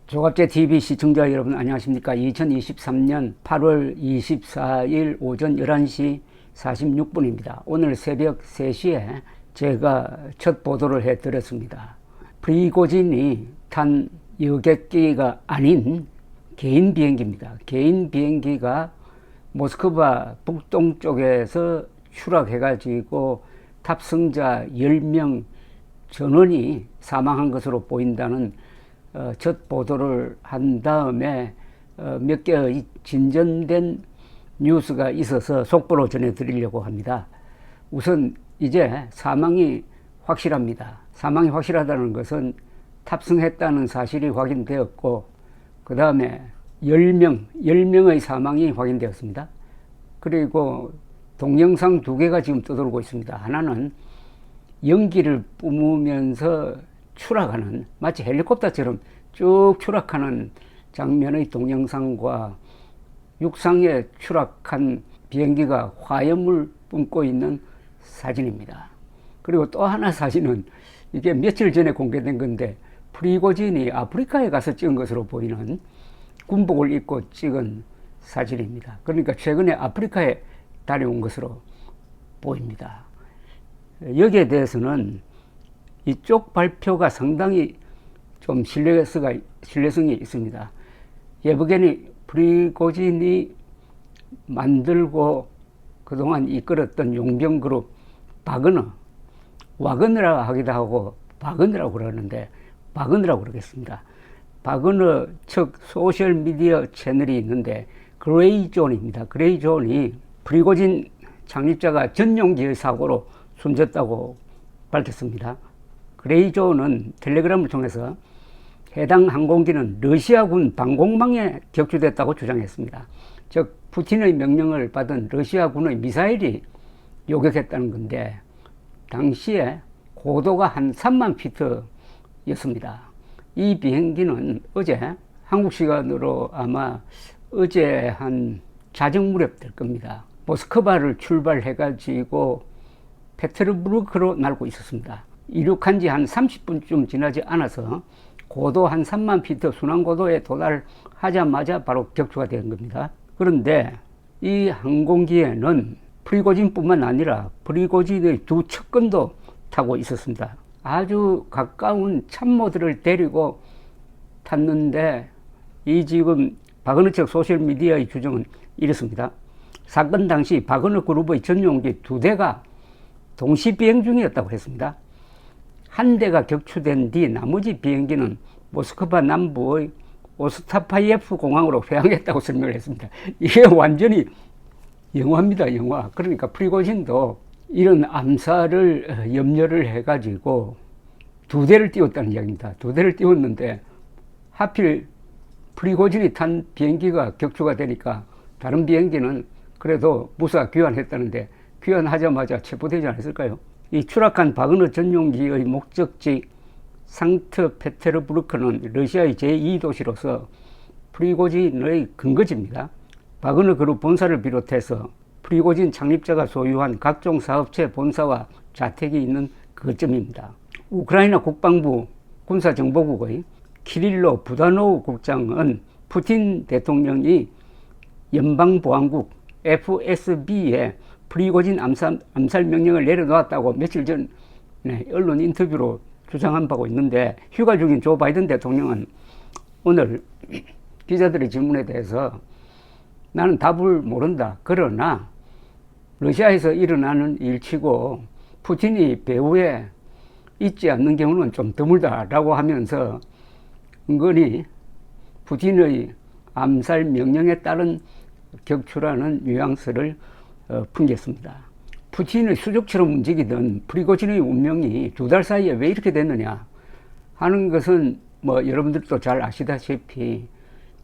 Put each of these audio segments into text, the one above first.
조갑제 TV 시청자 여러분 안녕하십니까. 2023년 8월 24일 오전 11시 46분입니다. 오늘 새벽 3시에 제가 첫 보도를 해드렸습니다. 프리고진이 탄 여객기가 아닌 개인 비행기입니다. 개인 비행기가 모스크바 북동쪽에서 추락해가지고 탑승자 10명 전원이 사망한 것으로 보인다는 첫 보도를 한 다음에 몇 개의 진전된 뉴스가 있어서 속보로 전해드리려고 합니다. 우선 이제 사망이 확실합니다. 사망이 확실하다는 것은 탑승했다는 사실이 확인되었고, 그 다음에 10명의 사망이 확인되었습니다. 그리고 동영상 2개가 지금 떠돌고 있습니다. 하나는 연기를 뿜으면서 추락하는, 마치 헬리콥터처럼 쭉 추락하는 장면의 동영상과 육상에 추락한 비행기가 화염을 뿜고 있는 사진입니다. 그리고 또 하나 사진은 이게 며칠 전에 공개된 건데, 프리고진이 아프리카에 가서 찍은 것으로 보이는 군복을 입고 찍은 사진입니다. 그러니까 최근에 아프리카에 다녀온 것으로 보입니다. 여기에 대해서는 이쪽 발표가 상당히 좀 신뢰성이 있습니다. 예브게니 프리고진이 만들고 그동안 이끌었던 용병그룹 와그너라고 하기도 하고 바그너라고 그러는데 바그너라고 그러겠습니다. 바그너 측 소셜미디어 채널이 있는데 그레이존입니다. 그레이존이 프리고진 창립자가 전용기의 사고로 숨졌다고 밝혔습니다. 그레이존은 텔레그램을 통해서 해당 항공기는 러시아군 방공망에 격추됐다고 주장했습니다. 즉 푸틴의 명령을 받은 러시아군의 미사일이 요격했다는 건데, 당시에 고도가 한 3만 피트였습니다. 이 비행기는 어제 한국 시간으로 아마 어제 한 자정 무렵 될 겁니다. 모스크바를 출발해가지고 페테르부르크로 날고 있었습니다. 이륙한 지 한 30분쯤 지나지 않아서 고도 한 3만 피트 순항고도에 도달하자마자 바로 격추가 된 겁니다. 그런데 이 항공기에는 프리고진뿐만 아니라 프리고진의 2측근도 타고 있었습니다. 아주 가까운 참모들을 데리고 탔는데, 이 지금 바그너 측 소셜미디어의 주장은 이렇습니다. 사건 당시 바그너 그룹의 전용기 2대가 동시 비행 중이었다고 했습니다. 한 대가 격추된 뒤 나머지 비행기는 모스크바 남부의 오스타파예프 공항으로 회항했다고 설명을 했습니다. 이게 완전히 영화입니다, 영화. 그러니까 프리고진도 이런 암살을 염려를 해가지고 2대를 띄웠다는 이야기입니다. 2대를 띄웠는데 하필 프리고진이 탄 비행기가 격추가 되니까 다른 비행기는 그래도 무사 귀환했다는데, 귀환하자마자 체포되지 않았을까요? 이 추락한 바그너 전용기의 목적지 상트페테르부르크는 러시아의 제2도시로서 프리고진의 근거지입니다. 바그너 그룹 본사를 비롯해서 프리고진 창립자가 소유한 각종 사업체 본사와 자택이 있는 거점입니다. 우크라이나 국방부 군사정보국의 키릴로 부다노우 국장은 푸틴 대통령이 연방보안국 FSB에 프리고진 암살 명령을 내려놓았다고 며칠 전에 언론 인터뷰로 주장한 바가 있는데, 휴가 중인 조 바이든 대통령은 오늘 기자들의 질문에 대해서 나는 답을 모른다. 그러나 러시아에서 일어나는 일치고 푸틴이 배후에 있지 않는 경우는 좀 드물다라고 하면서 은근히 푸틴의 암살 명령에 따른 격추라는 뉘앙스를 풍겼습니다. 푸틴의 수족처럼 움직이던 프리고진의 운명이 2달 사이에 왜 이렇게 됐느냐 하는 것은 여러분들도 잘 아시다시피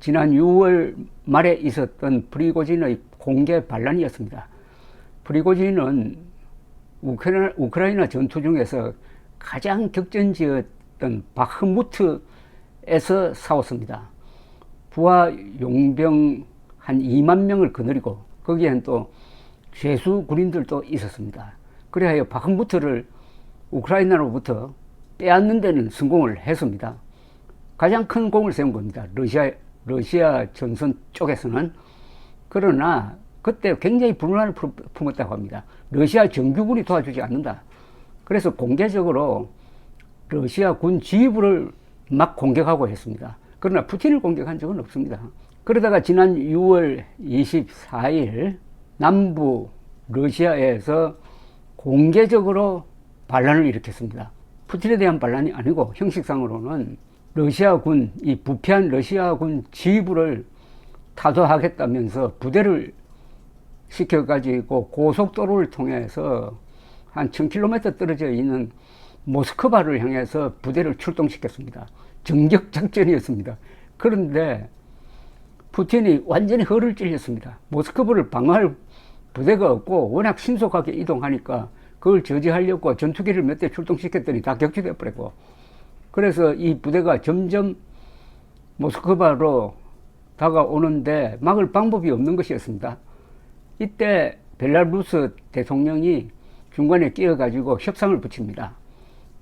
지난 6월 말에 있었던 프리고진의 공개 반란이었습니다. 프리고진은 우크라이나 전투 중에서 가장 격전지였던 바흐무트에서 싸웠습니다. 부하 용병 한 2만 명을 거느리고 거기엔 또 죄수 군인들도 있었습니다. 그래야 바흐무트를 우크라이나로부터 빼앗는 데는 성공을 했습니다. 가장 큰 공을 세운 겁니다. 러시아 전선 쪽에서는. 그러나 그때 굉장히 불만을 품었다고 합니다. 러시아 정규군이 도와주지 않는다. 그래서 공개적으로 러시아 군 지휘부를 막 공격하고 했습니다. 그러나 푸틴을 공격한 적은 없습니다. 그러다가 지난 6월 24일 남부 러시아에서 공개적으로 반란을 일으켰습니다. 푸틴에 대한 반란이 아니고 형식상으로는 러시아군, 이 부패한 러시아군 지휘부를 타도하겠다면서 부대를 시켜가지고 고속도로를 통해서 한 1000km 떨어져 있는 모스크바를 향해서 부대를 출동시켰습니다. 정격작전이었습니다. 그런데 푸틴이 완전히 허를 찔렸습니다. 모스크바를 방어할 부대가 없고 워낙 신속하게 이동하니까 그걸 저지하려고 전투기를 몇 대 출동시켰더니 다 격추돼 버리고, 그래서 이 부대가 점점 모스크바로 다가오는데 막을 방법이 없는 것이었습니다. 이때 벨라루스 대통령이 중간에 끼어가지고 협상을 붙입니다.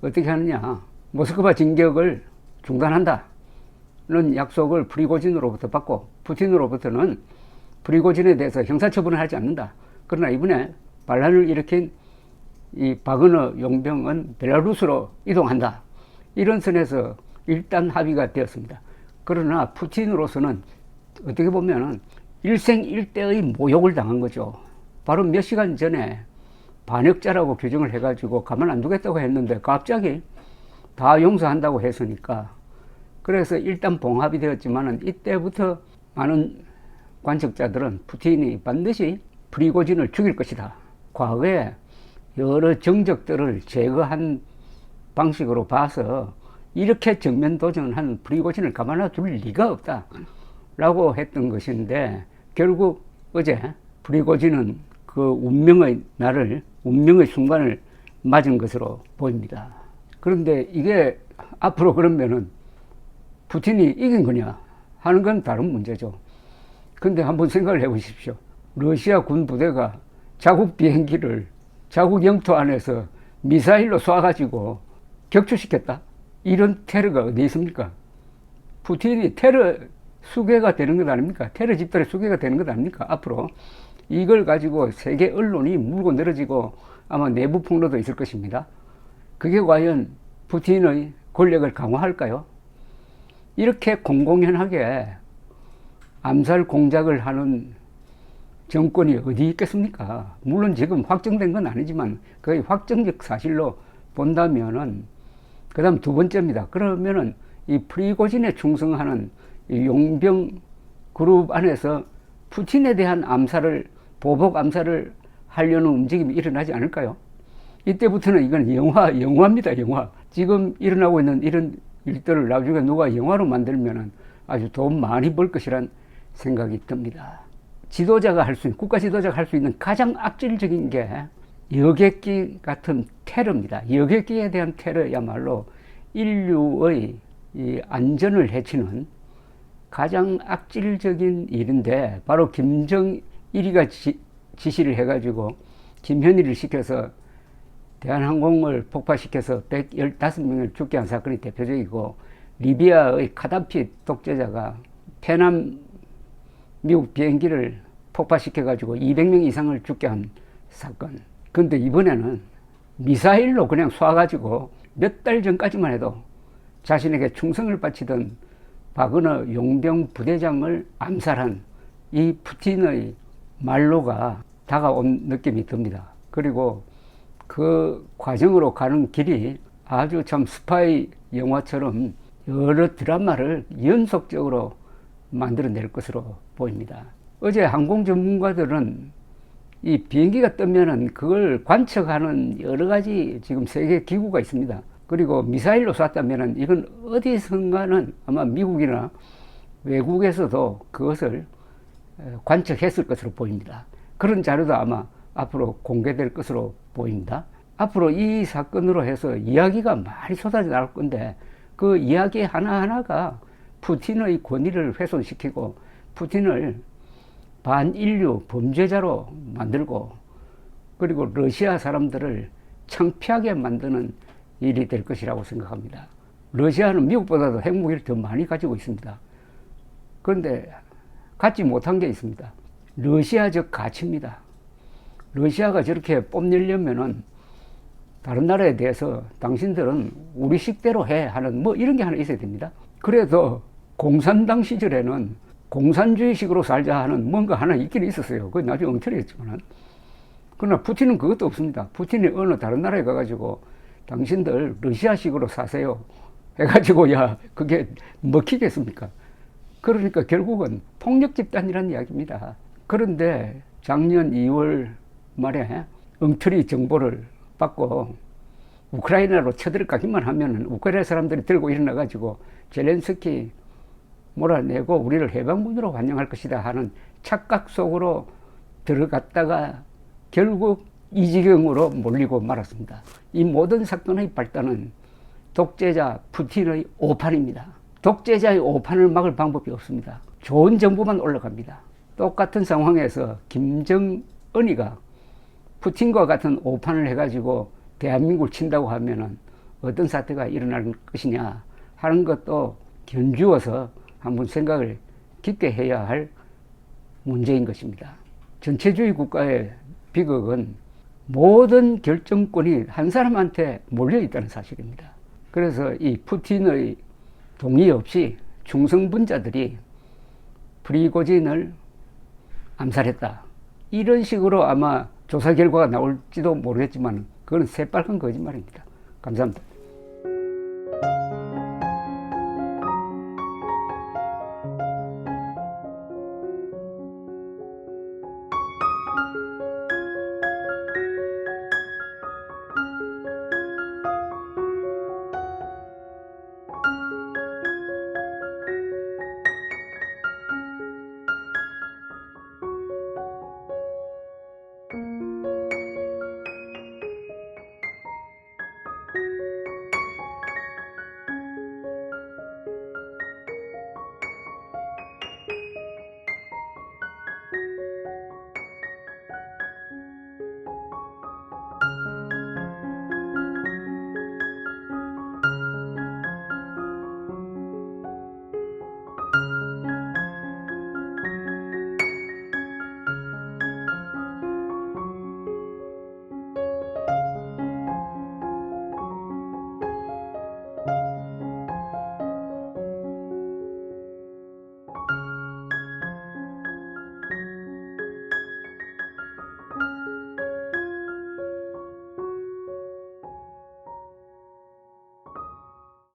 어떻게 하느냐, 모스크바 진격을 중단한다는 약속을 프리고진으로부터 받고, 푸틴으로부터는 프리고진에 대해서 형사처분을 하지 않는다. 그러나 이번에 반란을 일으킨 이 바그너 용병은 벨라루스로 이동한다. 이런 선에서 일단 합의가 되었습니다. 그러나 푸틴으로서는 어떻게 보면은 일생일대의 모욕을 당한 거죠. 바로 몇 시간 전에 반역자라고 규정을 해가지고 가만 안 두겠다고 했는데 갑자기 다 용서한다고 했으니까, 그래서 일단 봉합이 되었지만은 이때부터 많은 관측자들은 푸틴이 반드시 프리고진을 죽일 것이다. 과거에 여러 정적들을 제거한 방식으로 봐서 이렇게 정면 도전한 프리고진을 가만둬둘 리가 없다 라고 했던 것인데, 결국 어제 프리고진은 그 운명의 순간을 맞은 것으로 보입니다. 그런데 이게 앞으로 그러면은 푸틴이 이긴 거냐 하는 건 다른 문제죠. 근데 한번 생각을 해 보십시오. 러시아 군 부대가 자국 비행기를 자국 영토 안에서 미사일로 쏴가지고 격추시켰다? 이런 테러가 어디 있습니까? 푸틴이 테러 수괴가 되는 것 아닙니까? 테러 집단의 수괴가 되는 것 아닙니까? 앞으로 이걸 가지고 세계 언론이 물고 늘어지고 아마 내부 폭로도 있을 것입니다. 그게 과연 푸틴의 권력을 강화할까요? 이렇게 공공연하게 암살 공작을 하는 정권이 어디 있겠습니까? 물론 지금 확정된 건 아니지만 거의 확정적 사실로 본다면은, 그 다음 두 번째입니다. 그러면은 이 프리고진에 충성하는 이 용병 그룹 안에서 푸틴에 대한 암살을, 보복 암살을 하려는 움직임이 일어나지 않을까요? 이때부터는 이건 영화입니다, 영화. 지금 일어나고 있는 이런 일들을 나중에 누가 영화로 만들면은 아주 돈 많이 벌 것이란 생각이 듭니다. 국가 지도자가 할 수 있는 가장 악질적인 게 여객기 같은 테러입니다. 여객기에 대한 테러야말로 인류의 이 안전을 해치는 가장 악질적인 일인데, 바로 김정일이가 지시를 해가지고 김현희를 시켜서 대한항공을 폭파시켜서 115명을 죽게 한 사건이 대표적이고, 리비아의 카다피 독재자가 페남 미국 비행기를 폭파시켜가지고 200명 이상을 죽게 한 사건. 근데 이번에는 미사일로 그냥 쏴가지고 몇 달 전까지만 해도 자신에게 충성을 바치던 바그너 용병 부대장을 암살한 이 푸틴의 말로가 다가온 느낌이 듭니다. 그리고 그 과정으로 가는 길이 아주 참 스파이 영화처럼 여러 드라마를 연속적으로 만들어낼 것으로 보입니다. 어제 항공 전문가들은 이 비행기가 뜨면은 그걸 관측하는 여러 가지 지금 세계 기구가 있습니다. 그리고 미사일로 쐈다면은 이건 어디선가는 아마 미국이나 외국에서도 그것을 관측했을 것으로 보입니다. 그런 자료도 아마 앞으로 공개될 것으로 보입니다. 앞으로 이 사건으로 해서 이야기가 많이 쏟아져 나올 건데, 그 이야기 하나하나가 푸틴의 권위를 훼손시키고 푸틴을 반인류 범죄자로 만들고, 그리고 러시아 사람들을 창피하게 만드는 일이 될 것이라고 생각합니다. 러시아는 미국보다도 핵무기를 더 많이 가지고 있습니다. 그런데 갖지 못한 게 있습니다. 러시아적 가치입니다. 러시아가 저렇게 뽐내려면은 다른 나라에 대해서 당신들은 우리 식대로 해 하는 뭐 이런 게 하나 있어야 됩니다. 그래도 공산당 시절에는 공산주의식으로 살자 하는 뭔가 하나 있긴 있었어요. 그건 나중에 엉터리였지만은. 그러나 푸틴은 그것도 없습니다. 푸틴이 어느 다른 나라에 가가지고 당신들 러시아식으로 사세요 해가지고 야 그게 먹히겠습니까? 그러니까 결국은 폭력 집단이라는 이야기입니다. 그런데 작년 2월 말에 엉터리 정보를 받고 우크라이나로 쳐들어가기만 하면은 우크라이나 사람들이 들고 일어나가지고 젤렌스키 몰아내고 우리를 해방군으로 환영할 것이다 하는 착각 속으로 들어갔다가 결국 이 지경으로 몰리고 말았습니다. 이 모든 사건의 발단은 독재자 푸틴의 오판입니다. 독재자의 오판을 막을 방법이 없습니다. 좋은 정보만 올라갑니다. 똑같은 상황에서 김정은이가 푸틴과 같은 오판을 해가지고 대한민국을 친다고 하면은 어떤 사태가 일어날 것이냐 하는 것도 견주어서 한번 생각을 깊게 해야 할 문제인 것입니다. 전체주의 국가의 비극은 모든 결정권이 한 사람한테 몰려 있다는 사실입니다. 그래서 이 푸틴의 동의 없이 충성분자들이 프리고진을 암살했다. 이런 식으로 아마 조사 결과가 나올지도 모르겠지만 그건 새빨간 거짓말입니다. 감사합니다.